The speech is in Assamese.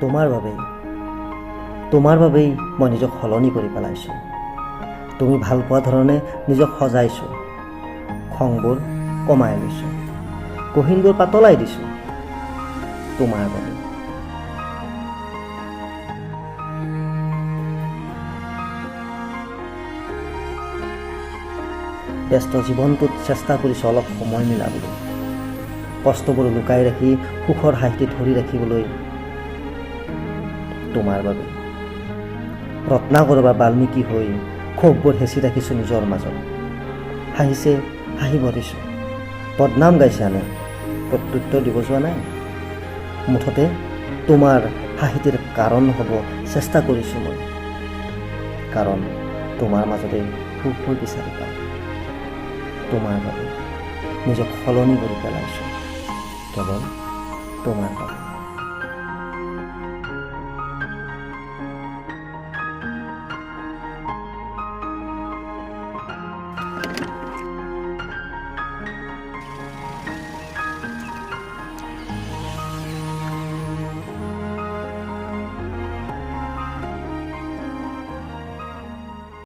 তোমাৰ বাবেই মই নিজক সলনি কৰি পেলাইছোঁ। তুমি ভাল পোৱা ধৰণে নিজক সজাইছোঁ, খংবোৰ কমাই লৈছোঁ, কহিনবোৰ পাতলাই দিছোঁ তোমাৰ বাবে। ব্যস্ত জীৱনটোত চেষ্টা কৰিছোঁ অলপ সময় মিলাবলৈ, কষ্টবোৰ লুকাই ৰাখি সুখৰ হাঁহিটি ধৰি ৰাখিবলৈ তোমাৰ বাবে। ৰত্নাকৰ বা বাল্মীকি হৈ ক্ষোভবোৰ হেঁচি ৰাখিছোঁ নিজৰ মাজত। হাঁহিছে হাঁহিব দিছোঁ, বদনাম গাইছে আনে, প্ৰত্যুত্তৰ দিব যোৱা নাই। মুঠতে তোমাৰ হাঁহিটিৰ কাৰণ হ'ব চেষ্টা কৰিছোঁ মই, কাৰণ তোমাৰ মাজতে সুখ মই বিচাৰি পাওঁ। তোমাৰ বাবে নিজক সলনি কৰি পেলাইছোঁ, কেৱল তোমাৰ বাবে।